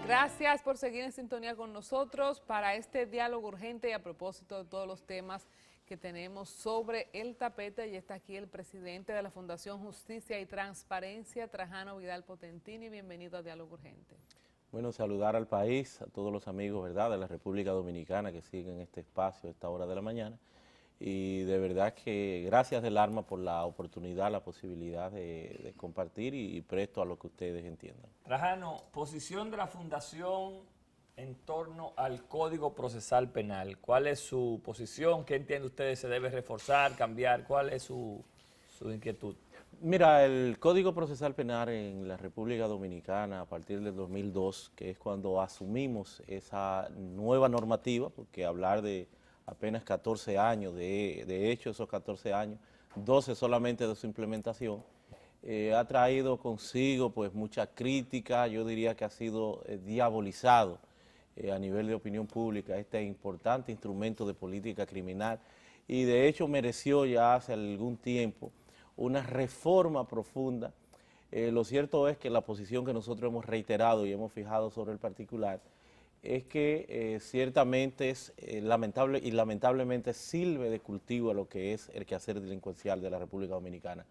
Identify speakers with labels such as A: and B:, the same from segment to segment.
A: Gracias por seguir en sintonía con nosotros para este diálogo urgente y a propósito de todos los temas que tenemos sobre el tapete. Y está aquí el presidente de la Fundación Justicia y Transparencia, Trajano Vidal Potentini. Bienvenido a Diálogo Urgente.
B: Bueno, saludar al país, a todos los amigos, ¿verdad?, de la República Dominicana que siguen este espacio a esta hora de la mañana. Y de verdad que gracias del alma por la oportunidad, la posibilidad de compartir y presto a lo que ustedes entiendan.
C: Trajano, posición de la Fundación en torno al Código Procesal Penal. ¿Cuál es su posición? ¿Qué entiende usted se debe reforzar, cambiar? ¿Cuál es su inquietud?
B: Mira, el Código Procesal Penal en la República Dominicana a partir del 2002, que es cuando asumimos esa nueva normativa, porque hablar de apenas 14 años, de hecho esos 14 años, 12 solamente de su implementación, ha traído consigo pues mucha crítica. Yo diría que ha sido diabolizado a nivel de opinión pública este importante instrumento de política criminal, y de hecho mereció ya hace algún tiempo una reforma profunda. Lo cierto es que la posición que nosotros hemos reiterado y hemos fijado sobre el particular es que ciertamente es lamentable y lamentablemente sirve de cultivo a lo que es el quehacer delincuencial de la República Dominicana.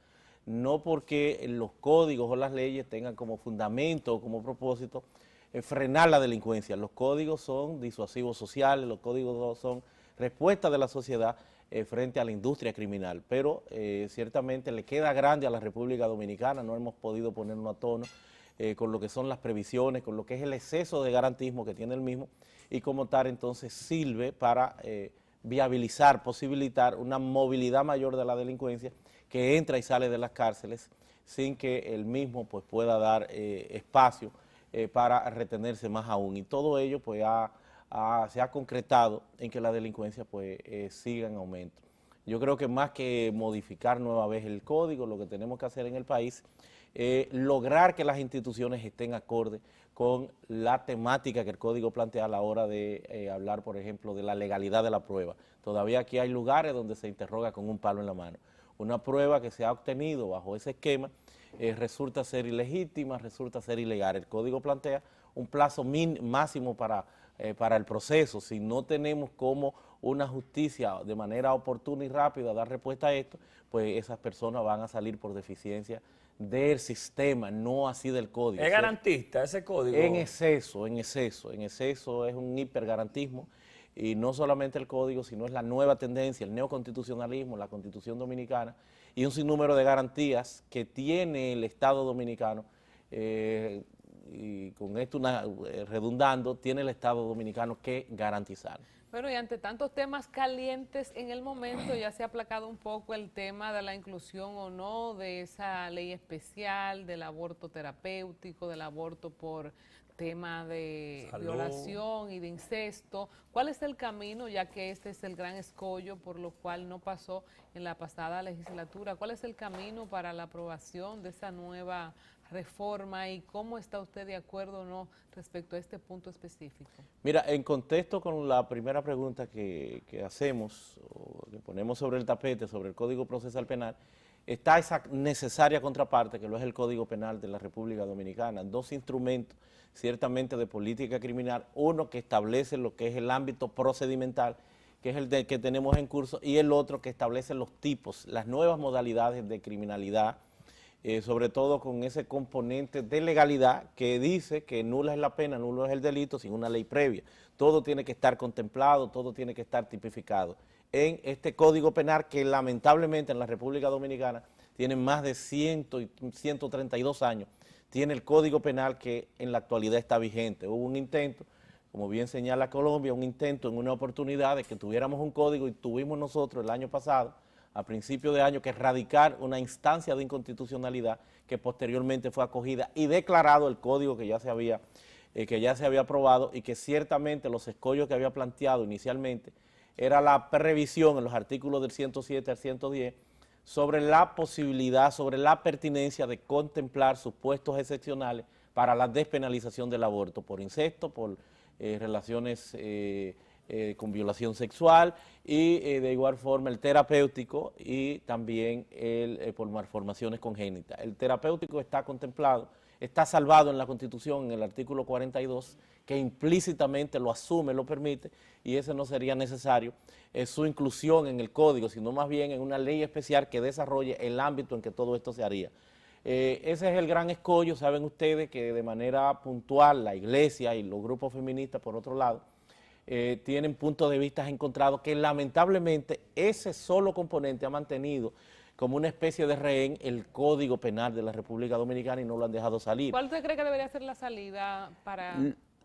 B: No porque los códigos o las leyes tengan como fundamento o como propósito frenar la delincuencia. Los códigos son disuasivos sociales, los códigos son respuesta de la sociedad frente a la industria criminal, pero ciertamente le queda grande a la República Dominicana. No hemos podido ponernos a tono con lo que son las previsiones, con lo que es el exceso de garantismo que tiene el mismo, y como tal entonces sirve para viabilizar, posibilitar una movilidad mayor de la delincuencia que entra y sale de las cárceles sin que el mismo pues pueda dar espacio para retenerse más aún. Y todo ello pues se ha concretado en que la delincuencia pues siga en aumento. Yo creo que más que modificar nueva vez el código, lo que tenemos que hacer en el país es lograr que las instituciones estén acorde con la temática que el código plantea a la hora de hablar, por ejemplo, de la legalidad de la prueba. Todavía aquí hay lugares donde se interroga con un palo en la mano. Una prueba que se ha obtenido bajo ese esquema resulta ser ilegítima, resulta ser ilegal. El código plantea un plazo máximo para el proceso. Si no tenemos como una justicia de manera oportuna y rápida dar respuesta a esto, pues esas personas van a salir por deficiencia del sistema, no así del código.
C: ¿Es garantista ese código?
B: En exceso, es un hipergarantismo, y no solamente el código, sino es la nueva tendencia, el neoconstitucionalismo, la Constitución Dominicana, y un sinnúmero de garantías que tiene el Estado Dominicano, y con esto redundando, tiene el Estado Dominicano que garantizar.
A: Bueno, y ante tantos temas calientes en el momento, ya se ha aplacado un poco el tema de la inclusión o no de esa ley especial, del aborto terapéutico, del aborto por tema de
C: Salud,
A: violación y de incesto. ¿Cuál es el camino, ya que este es el gran escollo por lo cual no pasó en la pasada legislatura? ¿Cuál es el camino para la aprobación de esa nueva reforma y cómo está usted de acuerdo o no respecto a este punto específico?
B: Mira, en contexto con la primera pregunta que hacemos, o que ponemos sobre el tapete, sobre el Código Procesal Penal, está esa necesaria contraparte que lo es el Código Penal de la República Dominicana. Dos instrumentos ciertamente de política criminal, uno que establece lo que es el ámbito procedimental, que es el que tenemos en curso, y el otro que establece los tipos, las nuevas modalidades de criminalidad, sobre todo con ese componente de legalidad que dice que nula es la pena, nulo es el delito sin una ley previa. Todo tiene que estar contemplado, todo tiene que estar tipificado en este Código Penal que lamentablemente en la República Dominicana tiene más de 132 años. Tiene el Código Penal que en la actualidad está vigente. Hubo un intento, como bien señala Colombia, un intento en una oportunidad de que tuviéramos un código, y tuvimos nosotros el año pasado, a principio de año, que erradicar una instancia de inconstitucionalidad que posteriormente fue acogida y declarado el código que ya se había aprobado, y que ciertamente los escollos que había planteado inicialmente era la previsión en los artículos del 107 al 110 sobre la posibilidad, sobre la pertinencia de contemplar supuestos excepcionales para la despenalización del aborto por incesto, por relaciones con violación sexual y de igual forma el terapéutico y también el por malformaciones congénitas. El terapéutico está contemplado, está salvado en la Constitución en el artículo 42, que implícitamente lo asume, lo permite, y ese no sería necesario su inclusión en el código, sino más bien en una ley especial que desarrolle el ámbito en que todo esto se haría. Ese es el gran escollo. Saben ustedes que de manera puntual la iglesia y los grupos feministas, por otro lado, tienen puntos de vista encontrados que lamentablemente ese solo componente ha mantenido como una especie de rehén el Código Penal de la República Dominicana y no lo han dejado salir.
A: ¿Cuál usted cree que debería ser la salida para...?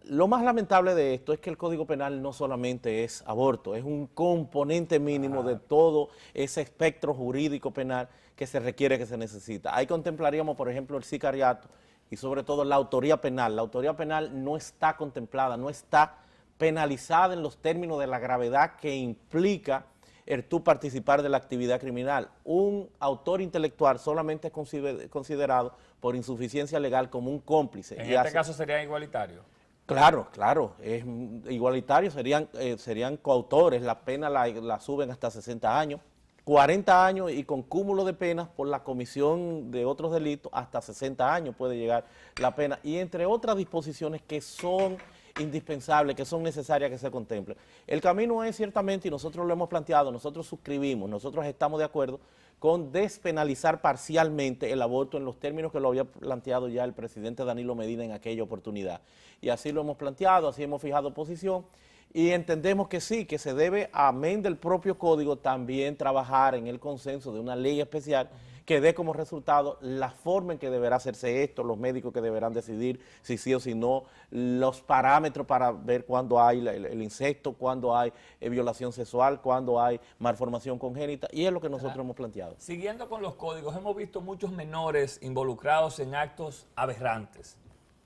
B: Lo más lamentable de esto es que el Código Penal no solamente es aborto, es un componente mínimo de todo ese espectro jurídico penal que se requiere, que se necesita. Ahí contemplaríamos, por ejemplo, el sicariato y sobre todo la autoría penal. La autoría penal no está contemplada, no está penalizada en los términos de la gravedad que implica el tú participar de la actividad criminal. Un autor intelectual solamente es considerado por insuficiencia legal como un cómplice.
C: En este caso sería igualitario.
B: Claro, claro, es igualitario, serían coautores, la pena la suben hasta 60 años, 40 años y con cúmulo de penas por la comisión de otros delitos hasta 60 años puede llegar la pena, y entre otras disposiciones que son indispensables, que son necesarias que se contemplen. El camino es ciertamente, y nosotros lo hemos planteado, nosotros suscribimos, nosotros estamos de acuerdo con despenalizar parcialmente el aborto en los términos que lo había planteado ya el presidente Danilo Medina en aquella oportunidad. Y así lo hemos planteado, así hemos fijado posición, y entendemos que sí, que se debe, amén del propio código, también trabajar en el consenso de una ley especial que dé como resultado la forma en que deberá hacerse esto, los médicos que deberán decidir si sí o si no, los parámetros para ver cuándo hay el incesto, cuándo hay violación sexual, cuándo hay malformación congénita, y es lo que nosotros hemos planteado.
C: Siguiendo con los códigos, hemos visto muchos menores involucrados en actos aberrantes,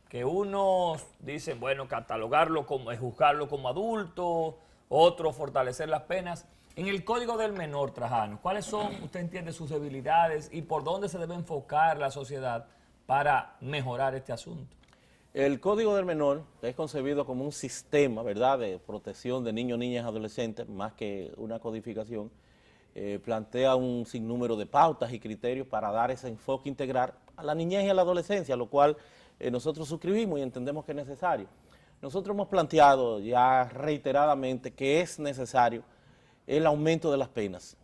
C: que unos dicen, bueno, catalogarlo como, juzgarlo como adulto, otros fortalecer las penas. En el Código del Menor, Trajano, ¿cuáles son, usted entiende, sus debilidades y por dónde se debe enfocar la sociedad para mejorar este asunto?
B: El Código del Menor es concebido como un sistema, ¿verdad?, de protección de niños, niñas, adolescentes, más que una codificación. Plantea un sinnúmero de pautas y criterios para dar ese enfoque integral a la niñez y a la adolescencia, lo cual nosotros suscribimos y entendemos que es necesario. Nosotros hemos planteado ya reiteradamente que es necesario el aumento de las penas,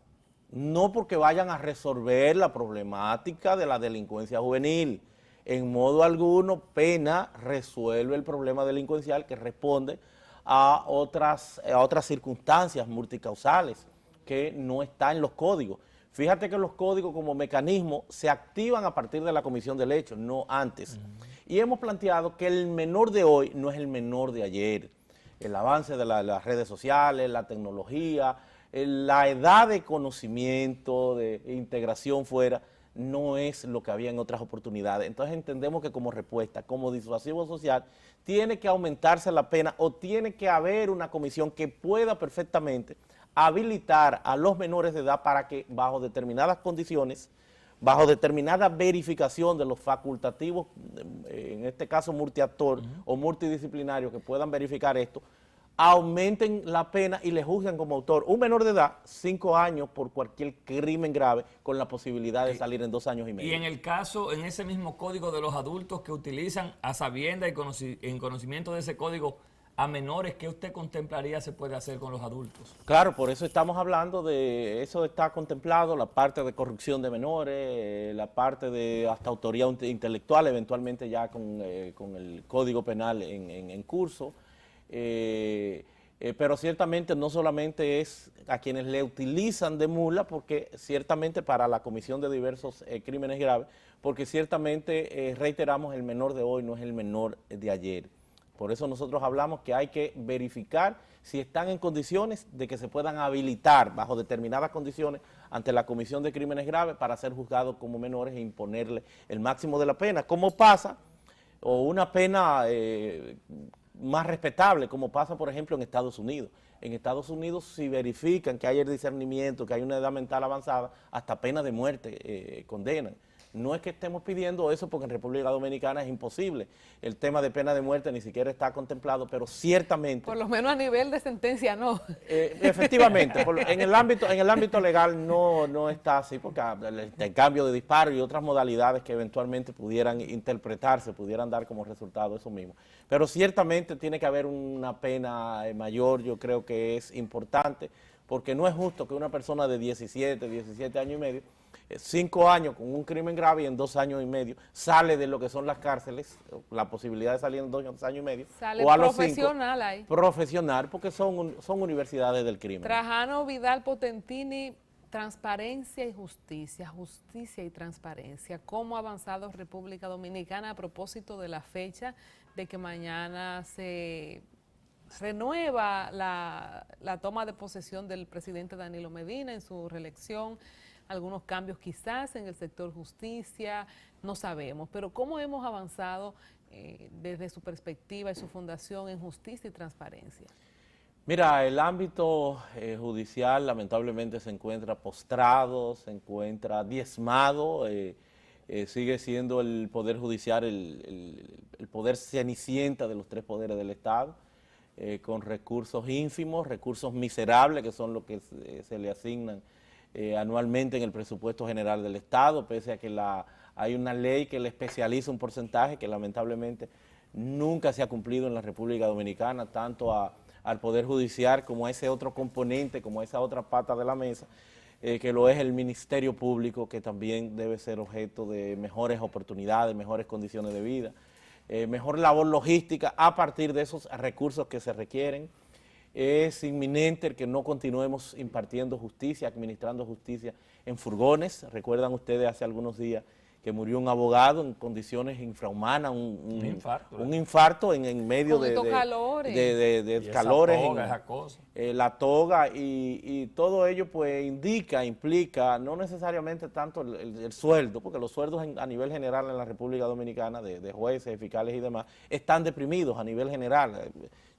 B: no porque vayan a resolver la problemática de la delincuencia juvenil. En modo alguno, pena resuelve el problema delincuencial que responde a otras circunstancias multicausales que no están en los códigos. Fíjate que los códigos como mecanismo se activan a partir de la comisión del hecho, no antes. Y hemos planteado que el menor de hoy no es el menor de ayer. El avance de las redes sociales, la tecnología, la edad de conocimiento, de integración fuera, no es lo que había en otras oportunidades. Entonces entendemos que como respuesta, como disuasivo social, tiene que aumentarse la pena o tiene que haber una comisión que pueda perfectamente habilitar a los menores de edad para que bajo determinadas condiciones, bajo determinada verificación de los facultativos, en este caso multiactor o multidisciplinario, que puedan verificar esto, aumenten la pena y le juzgan como autor. Un menor de edad, 5 años por cualquier crimen grave, con la posibilidad de salir en 2 años y medio.
C: Y en el caso, en ese mismo código de los adultos que utilizan a sabienda y en conocimiento de ese código a menores, ¿qué usted contemplaría se puede hacer con los adultos?
B: Claro, por eso estamos hablando de, eso está contemplado, la parte de corrupción de menores, la parte de hasta autoría intelectual, eventualmente ya con el Código Penal en curso. Pero ciertamente no solamente es a quienes le utilizan de mula, porque ciertamente para la comisión de diversos crímenes graves, porque ciertamente reiteramos, el menor de hoy no es el menor de ayer. Por eso nosotros hablamos que hay que verificar si están en condiciones de que se puedan habilitar bajo determinadas condiciones ante la comisión de crímenes graves para ser juzgados como menores e imponerle el máximo de la pena, como pasa, o una pena más respetable, como pasa, por ejemplo, en Estados Unidos. En Estados Unidos, si verifican que hay el discernimiento, que hay una edad mental avanzada, hasta pena de muerte condenan. No es que estemos pidiendo eso porque en República Dominicana es imposible. El tema de pena de muerte ni siquiera está contemplado, pero ciertamente...
A: Por lo menos a nivel de sentencia no.
B: Efectivamente, en el ámbito legal no está así, porque el intercambio de disparos y otras modalidades que eventualmente pudieran interpretarse, pudieran dar como resultado eso mismo. Pero ciertamente tiene que haber una pena mayor, yo creo que es importante, porque no es justo que una persona de 17 años y medio, 5 años con un crimen grave y en 2 años y medio sale de lo que son las cárceles, la posibilidad de salir en 2 años y medio,
A: Sale
B: o a los
A: profesional
B: 5,
A: ahí.
B: profesional, porque son universidades del crimen.
A: Trajano Vidal Potentini, transparencia y justicia, justicia y transparencia. ¿Cómo ha avanzado República Dominicana a propósito de la fecha de que mañana se renueva la toma de posesión del presidente Danilo Medina en su reelección? Algunos cambios quizás en el sector justicia, no sabemos, pero ¿cómo hemos avanzado desde su perspectiva y su fundación en justicia y transparencia?
B: Mira, el ámbito judicial lamentablemente se encuentra postrado, se encuentra diezmado, sigue siendo el Poder Judicial el poder cenicienta de los 3 poderes del Estado, con recursos ínfimos, recursos miserables, que son los que se le asignan anualmente en el presupuesto general del Estado, pese a que hay una ley que le especializa un porcentaje que lamentablemente nunca se ha cumplido en la República Dominicana, tanto al Poder Judicial como a ese otro componente, como a esa otra pata de la mesa, que lo es el Ministerio Público, que también debe ser objeto de mejores oportunidades, mejores condiciones de vida, mejor labor logística a partir de esos recursos que se requieren. Es inminente el que no continuemos impartiendo justicia, administrando justicia en furgones. Recuerdan ustedes hace algunos días que murió un abogado en condiciones infrahumanas, un infarto en medio de calores, la toga y todo ello pues implica no necesariamente tanto el sueldo, porque los sueldos a nivel general en la República Dominicana de jueces, fiscales y demás están deprimidos a nivel general.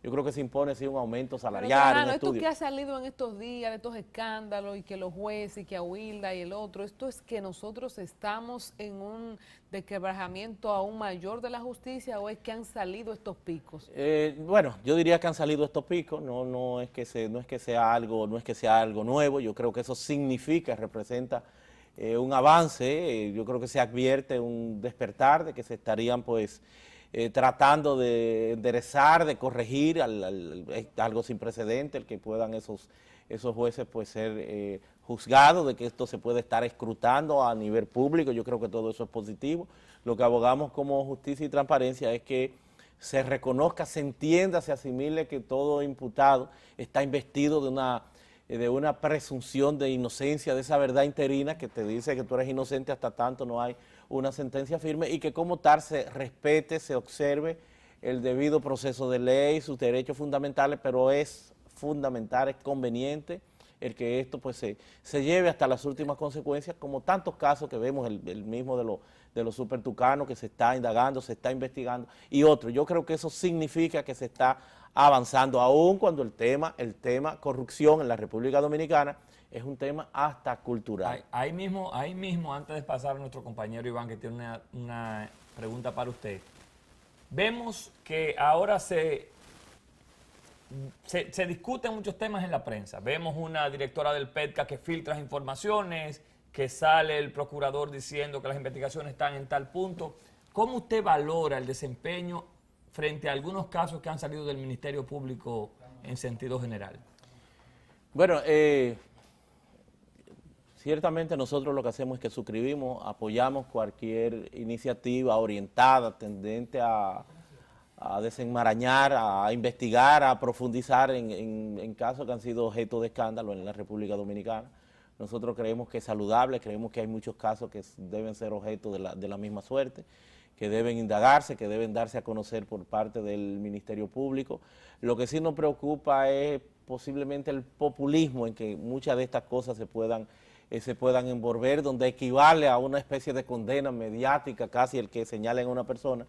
B: Yo creo que se impone sí un aumento salarial.
A: Pero, esto que ha salido en estos días, de estos escándalos, y que los jueces, y que Aguilda y el otro, esto es que nosotros estamos en un desquebrajamiento aún mayor de la justicia, ¿o es que han salido estos picos?
B: Bueno, yo diría que han salido estos picos, no es que sea algo nuevo. Yo creo que eso representa un avance. Yo creo que se advierte un despertar de que se estarían pues tratando de enderezar, de corregir algo sin precedente, el que puedan esos jueces pues ser juzgados, de que esto se puede estar escrutando a nivel público. Yo creo que todo eso es positivo. Lo que abogamos como justicia y transparencia es que se reconozca, se entienda, se asimile que todo imputado está investido de una presunción de inocencia, de esa verdad interina que te dice que tú eres inocente hasta tanto no hay una sentencia firme, y que como tal se respete, se observe el debido proceso de ley, sus derechos fundamentales, pero es fundamental, es conveniente el que esto pues se lleve hasta las últimas consecuencias, como tantos casos que vemos, el mismo de los supertucanos que se está indagando, se está investigando, y otros. Yo creo que eso significa que se está avanzando, aún cuando el tema corrupción en la República Dominicana es un tema hasta cultural.
C: Ahí mismo, antes de pasar a nuestro compañero Iván, que tiene una pregunta para usted. Vemos que ahora se discuten muchos temas en la prensa. Vemos una directora del PETCA que filtra informaciones, que sale el procurador diciendo que las investigaciones están en tal punto. ¿Cómo usted valora el desempeño frente a algunos casos que han salido del Ministerio Público en sentido general?
B: Bueno, ciertamente nosotros lo que hacemos es que suscribimos, apoyamos cualquier iniciativa orientada, tendente a desenmarañar, a investigar, a profundizar en casos que han sido objeto de escándalo en la República Dominicana. Nosotros creemos que es saludable, creemos que hay muchos casos que deben ser objeto de la misma suerte, que deben indagarse, que deben darse a conocer por parte del Ministerio Público. Lo que sí nos preocupa es posiblemente el populismo en que muchas de estas cosas se puedan envolver, donde equivale a una especie de condena mediática casi el que señalen a una persona,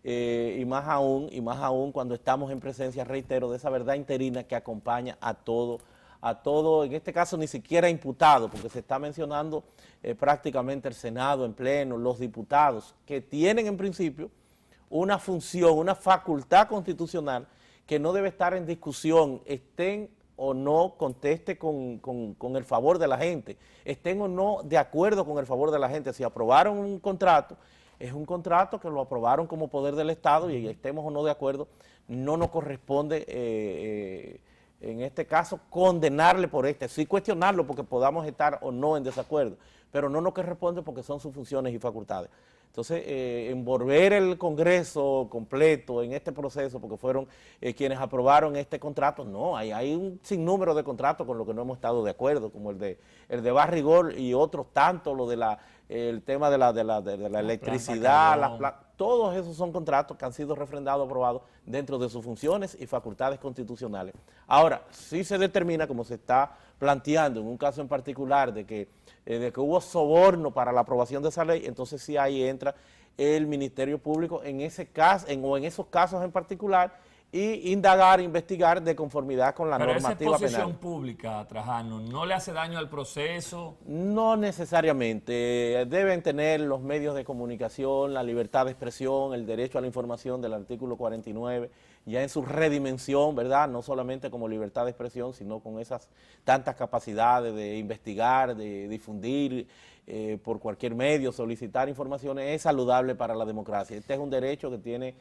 B: y más aún cuando estamos en presencia, reitero, de esa verdad interina que acompaña a todo a todo, en este caso ni siquiera imputado, porque se está mencionando prácticamente el Senado en pleno, los diputados, que tienen en principio una función, una facultad constitucional que no debe estar en discusión, estén o no conteste con el favor de la gente, estén o no de acuerdo con el favor de la gente. Si aprobaron un contrato, es un contrato que lo aprobaron como poder del Estado y estemos o no de acuerdo, no nos corresponde en este caso condenarle por sí cuestionarlo porque podamos estar o no en desacuerdo, pero no nos corresponde porque son sus funciones y facultades. Entonces, envolver el Congreso completo en este proceso, porque fueron quienes aprobaron este contrato, no, hay un sinnúmero de contratos con los que no hemos estado de acuerdo, como el de Barrigol y otros tantos, el tema de la electricidad, todos esos son contratos que han sido refrendados, aprobados dentro de sus funciones y facultades constitucionales. Ahora, si se determina, como se está planteando en un caso en particular, de que hubo soborno para la aprobación de esa ley, entonces sí ahí entra el Ministerio Público en ese caso, o en esos casos en particular, y indagar, investigar de conformidad con la normativa penal.
C: Pero esa exposición pública, Trajano, ¿no le hace daño al proceso?
B: No necesariamente. Deben tener los medios de comunicación, la libertad de expresión, el derecho a la información del artículo 49, ya en su redimensión, ¿verdad? No solamente como libertad de expresión, sino con esas tantas capacidades de investigar, de difundir por cualquier medio, solicitar informaciones, es saludable para la democracia. Este es un derecho que tiene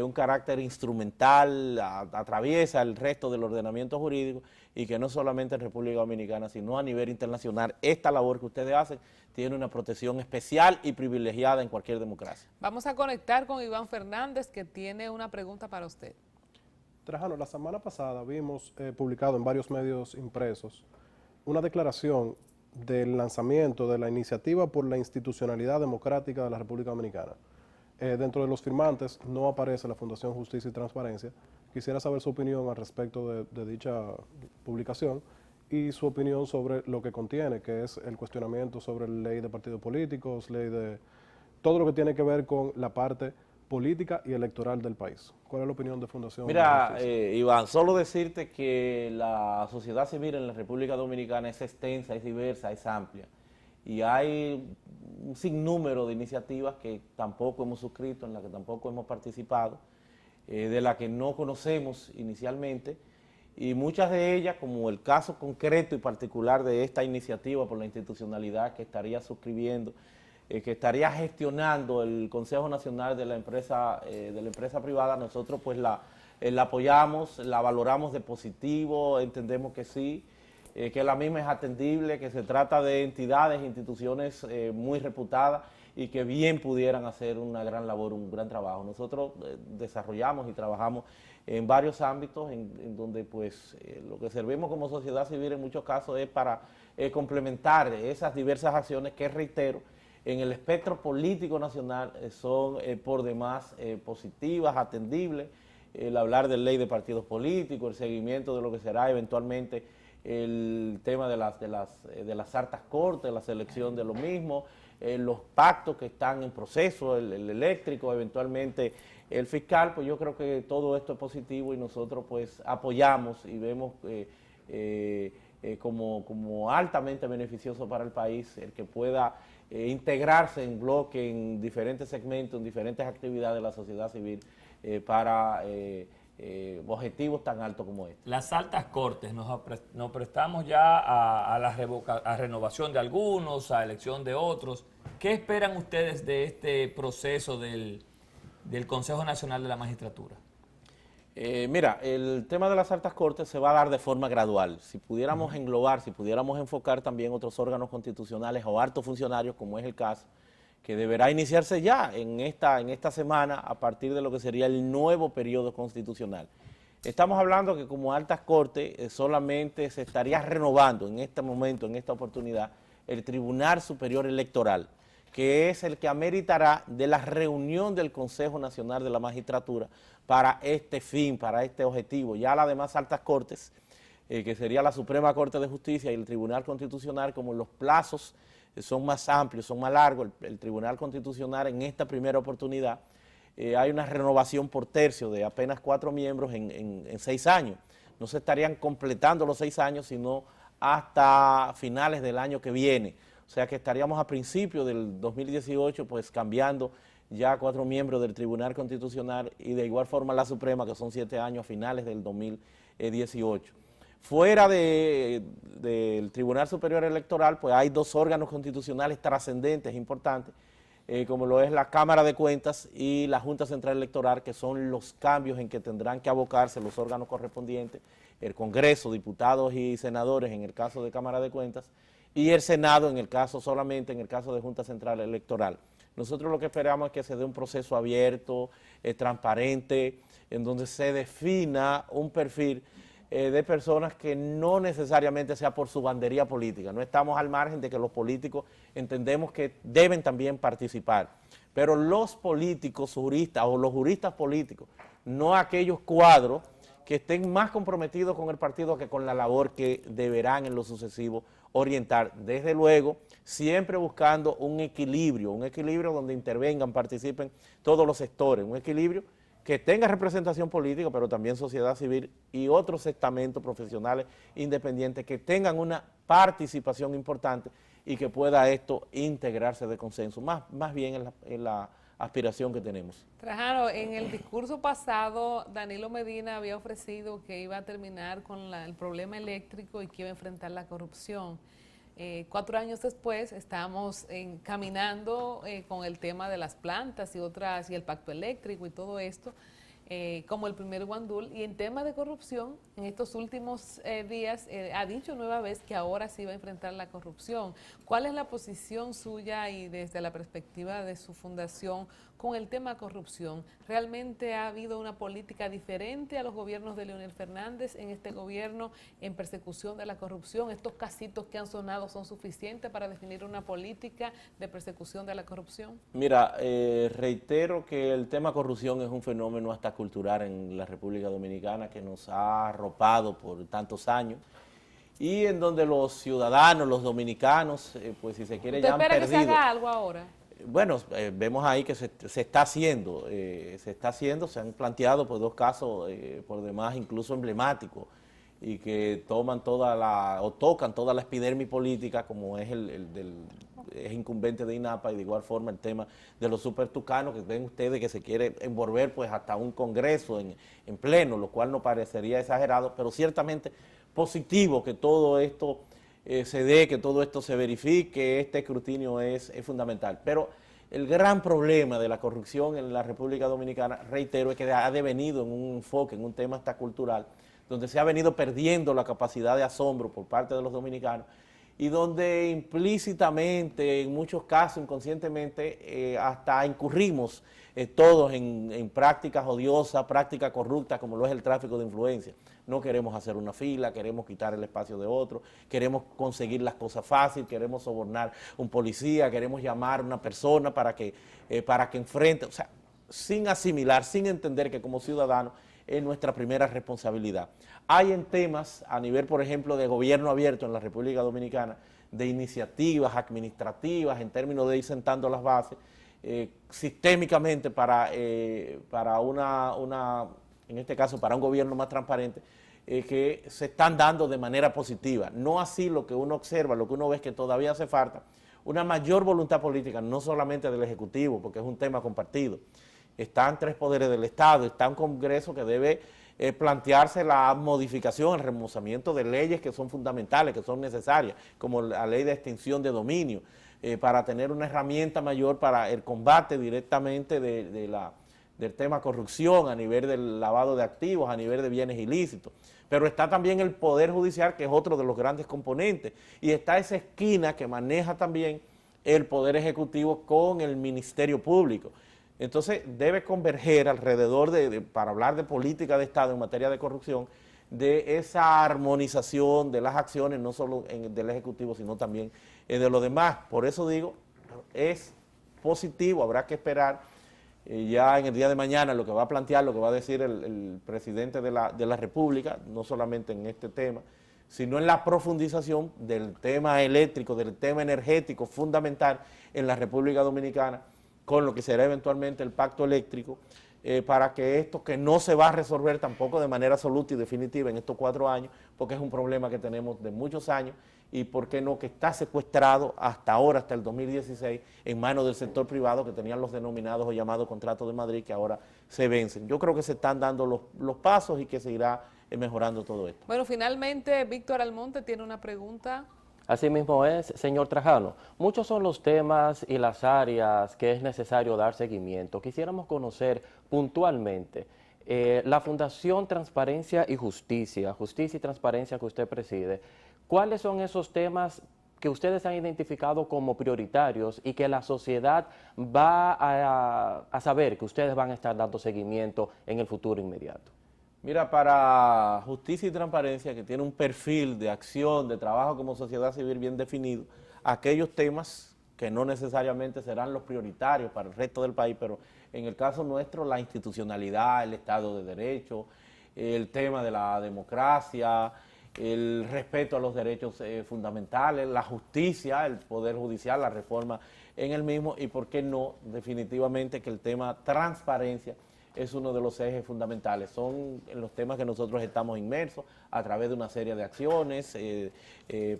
B: un carácter instrumental, atraviesa el resto del ordenamiento jurídico y que no solamente en República Dominicana, sino a nivel internacional, esta labor que ustedes hacen tiene una protección especial y privilegiada en cualquier democracia.
A: Vamos a conectar con Iván Fernández, que tiene una pregunta para usted.
D: Trajano, la semana pasada vimos publicado en varios medios impresos una declaración del lanzamiento de la iniciativa por la institucionalidad democrática de la República Dominicana. Dentro de los firmantes no aparece la Fundación Justicia y Transparencia. Quisiera saber su opinión al respecto de dicha publicación y su opinión sobre lo que contiene, que es el cuestionamiento sobre la ley de partidos políticos, ley de todo lo que tiene que ver con la parte política y electoral del país. ¿Cuál es la opinión de Fundación?
B: Mira, Iván, solo decirte que la sociedad civil en la República Dominicana es extensa, es diversa, es amplia. Y hay un sinnúmero de iniciativas que tampoco hemos suscrito, en las que tampoco hemos participado, de las que no conocemos inicialmente, y muchas de ellas, como el caso concreto y particular de esta iniciativa por la institucionalidad que estaría suscribiendo, que estaría gestionando el Consejo Nacional de la empresa privada, nosotros pues la apoyamos, la valoramos de positivo, entendemos que sí, que la misma es atendible, que se trata de entidades, instituciones muy reputadas y que bien pudieran hacer una gran labor, un gran trabajo. Nosotros desarrollamos y trabajamos en varios ámbitos en donde pues lo que servimos como sociedad civil en muchos casos es para complementar esas diversas acciones que, reitero, en el espectro político nacional son por demás positivas, atendibles, el hablar de ley de partidos políticos, el seguimiento de lo que será eventualmente el tema de las altas cortes, la selección de lo mismo, los pactos que están en proceso, el eléctrico, eventualmente el fiscal, pues yo creo que todo esto es positivo y nosotros pues apoyamos y vemos como altamente beneficioso para el país el que pueda integrarse en bloque, en diferentes segmentos, en diferentes actividades de la sociedad civil para objetivos tan altos como este.
C: Las altas cortes, nos prestamos ya a renovación de algunos, a elección de otros. ¿Qué esperan ustedes de este proceso del Consejo Nacional de la Magistratura?
B: Mira, el tema de las altas cortes se va a dar de forma gradual. Si pudiéramos englobar, si pudiéramos enfocar también otros órganos constitucionales o altos funcionarios, como es el caso, que deberá iniciarse ya en esta semana a partir de lo que sería el nuevo periodo constitucional. Estamos hablando que como altas cortes solamente se estaría renovando en este momento, en esta oportunidad, el Tribunal Superior Electoral, que es el que ameritará de la reunión del Consejo Nacional de la Magistratura para este fin, para este objetivo. Ya las demás altas cortes, que sería la Suprema Corte de Justicia y el Tribunal Constitucional, como los plazos son más amplios, son más largos, el Tribunal Constitucional en esta primera oportunidad hay una renovación por tercio de apenas 4 miembros en 6 años. no se estarían completando los 6 años, sino hasta finales del año que viene. O sea que estaríamos a principios del 2018 pues cambiando ya 4 miembros del Tribunal Constitucional y de igual forma la Suprema, que son 7 años a finales del 2018. Fuera del Tribunal Superior Electoral, pues hay 2 órganos constitucionales trascendentes, importantes, como lo es la Cámara de Cuentas y la Junta Central Electoral, que son los cambios en que tendrán que abocarse los órganos correspondientes, el Congreso, diputados y senadores en el caso de Cámara de Cuentas, y el Senado solamente en el caso de Junta Central Electoral. Nosotros lo que esperamos es que se dé un proceso abierto, transparente, en donde se defina un perfil de personas que no necesariamente sea por su bandería política. No estamos al margen de que los políticos entendemos que deben también participar, pero los políticos juristas o los juristas políticos, no aquellos cuadros que estén más comprometidos con el partido que con la labor que deberán en lo sucesivo orientar. Desde luego, siempre buscando un equilibrio donde intervengan, participen todos los sectores, un equilibrio que tenga representación política, pero también sociedad civil y otros estamentos profesionales independientes que tengan una participación importante y que pueda esto integrarse de consenso, más bien en la aspiración que tenemos.
A: Trajano, en el discurso pasado, Danilo Medina había ofrecido que iba a terminar con el problema eléctrico y que iba a enfrentar la corrupción. 4 años después estamos caminando con el tema de las plantas y el pacto eléctrico y todo esto, como el primer guandul, y en tema de corrupción, en estos últimos días ha dicho nueva vez que ahora sí va a enfrentar la corrupción. ¿Cuál es la posición suya y desde la perspectiva de su fundación con el tema corrupción? ¿Realmente ha habido una política diferente a los gobiernos de Leonel Fernández en este gobierno en persecución de la corrupción? ¿Estos casitos que han sonado son suficientes para definir una política de persecución de la corrupción?
B: Mira, reitero que el tema corrupción es un fenómeno hasta cultural en la República Dominicana que nos ha arropado por tantos años y en donde los ciudadanos, los dominicanos, pues si se quiere ya han perdido.
A: ¿Usted espera que se haga algo ahora?
B: Bueno, vemos ahí que se está haciendo, se han planteado pues 2 casos por demás incluso emblemáticos y que tocan toda la epidermis política, como es es incumbente de INAPA, y de igual forma el tema de los supertucanos, que ven ustedes que se quiere envolver pues hasta un congreso en pleno, lo cual no parecería exagerado, pero ciertamente positivo que todo esto se dé, que todo esto se verifique, este escrutinio es fundamental. Pero el gran problema de la corrupción en la República Dominicana, reitero, es que ha devenido en un enfoque, en un tema hasta cultural, donde se ha venido perdiendo la capacidad de asombro por parte de los dominicanos y donde implícitamente, en muchos casos inconscientemente, hasta incurrimos todos en prácticas odiosas, prácticas corruptas, como lo es el tráfico de influencia. No queremos hacer una fila, queremos quitar el espacio de otro, queremos conseguir las cosas fácil, queremos sobornar un policía, queremos llamar a una persona para que enfrente, o sea, sin asimilar, sin entender que como ciudadanos es nuestra primera responsabilidad. Hay en temas a nivel, por ejemplo, de gobierno abierto en la República Dominicana, de iniciativas administrativas en términos de ir sentando las bases, sistémicamente para en este caso, para un gobierno más transparente, que se están dando de manera positiva. No así lo que uno observa, lo que uno ve es que todavía hace falta una mayor voluntad política, no solamente del Ejecutivo, porque es un tema compartido. Están 3 poderes del Estado, está un Congreso que debe plantearse la modificación, el remozamiento de leyes que son fundamentales, que son necesarias, como la ley de extinción de dominio, para tener una herramienta mayor para el combate directamente del tema corrupción, a nivel del lavado de activos, a nivel de bienes ilícitos. Pero está también el Poder Judicial, que es otro de los grandes componentes, y está esa esquina que maneja también el Poder Ejecutivo con el Ministerio Público. Entonces debe converger alrededor para hablar de política de Estado en materia de corrupción, de esa armonización de las acciones, no solo del Ejecutivo, sino también de los demás. Por eso digo, es positivo, habrá que esperar ya en el día de mañana lo que va a plantear, lo que va a decir el presidente de la República, no solamente en este tema, sino en la profundización del tema eléctrico, del tema energético fundamental en la República Dominicana, con lo que será eventualmente el pacto eléctrico, para que esto, que no se va a resolver tampoco de manera absoluta y definitiva en estos 4 años, porque es un problema que tenemos de muchos años, y por qué no, que está secuestrado hasta ahora, hasta el 2016, en manos del sector privado, que tenían los denominados o llamados contratos de Madrid, que ahora se vencen. Yo creo que se están dando los pasos y que se irá mejorando todo esto.
A: Bueno, finalmente, Víctor Almonte tiene una pregunta.
E: Así mismo es, señor Trajano. Muchos son los temas y las áreas que es necesario dar seguimiento. Quisiéramos conocer puntualmente la Fundación Transparencia y Justicia, Justicia y Transparencia que usted preside. ¿Cuáles son esos temas que ustedes han identificado como prioritarios y que la sociedad va a saber que ustedes van a estar dando seguimiento en el futuro inmediato?
B: Mira, para Justicia y Transparencia, que tiene un perfil de acción, de trabajo como sociedad civil bien definido, aquellos temas que no necesariamente serán los prioritarios para el resto del país, pero en el caso nuestro, la institucionalidad, el Estado de Derecho, el tema de la democracia, el respeto a los derechos fundamentales, la justicia, el Poder Judicial, la reforma en el mismo, y por qué no, definitivamente, que el tema transparencia es uno de los ejes fundamentales. Son los temas que nosotros estamos inmersos a través de una serie de acciones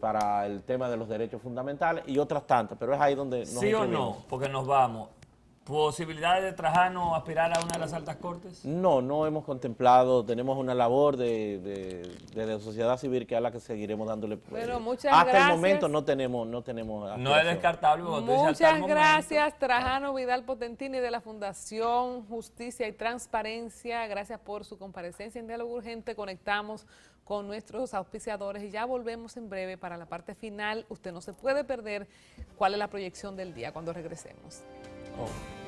B: para el tema de los derechos fundamentales y otras tantas, pero es ahí donde nos
C: ¿Sí o
B: inscribimos.
C: no? Porque nos vamos. ¿Posibilidades de Trajano aspirar a una de las altas cortes?
B: No hemos contemplado, tenemos una labor de la sociedad civil que es a la que seguiremos dándole.
A: Bueno, muchas
B: hasta
A: gracias.
B: el momento no tenemos
C: No es
B: aspiración.
C: descartable. porque tú dices hasta el
A: Muchas
C: momento.
A: gracias, Trajano Vidal Potentini de la Fundación Justicia y Transparencia. Gracias por su comparecencia en Diálogo Urgente. Conectamos con nuestros auspiciadores y ya volvemos en breve para la parte final. Usted no se puede perder cuál es la proyección del día cuando regresemos.
C: Oh.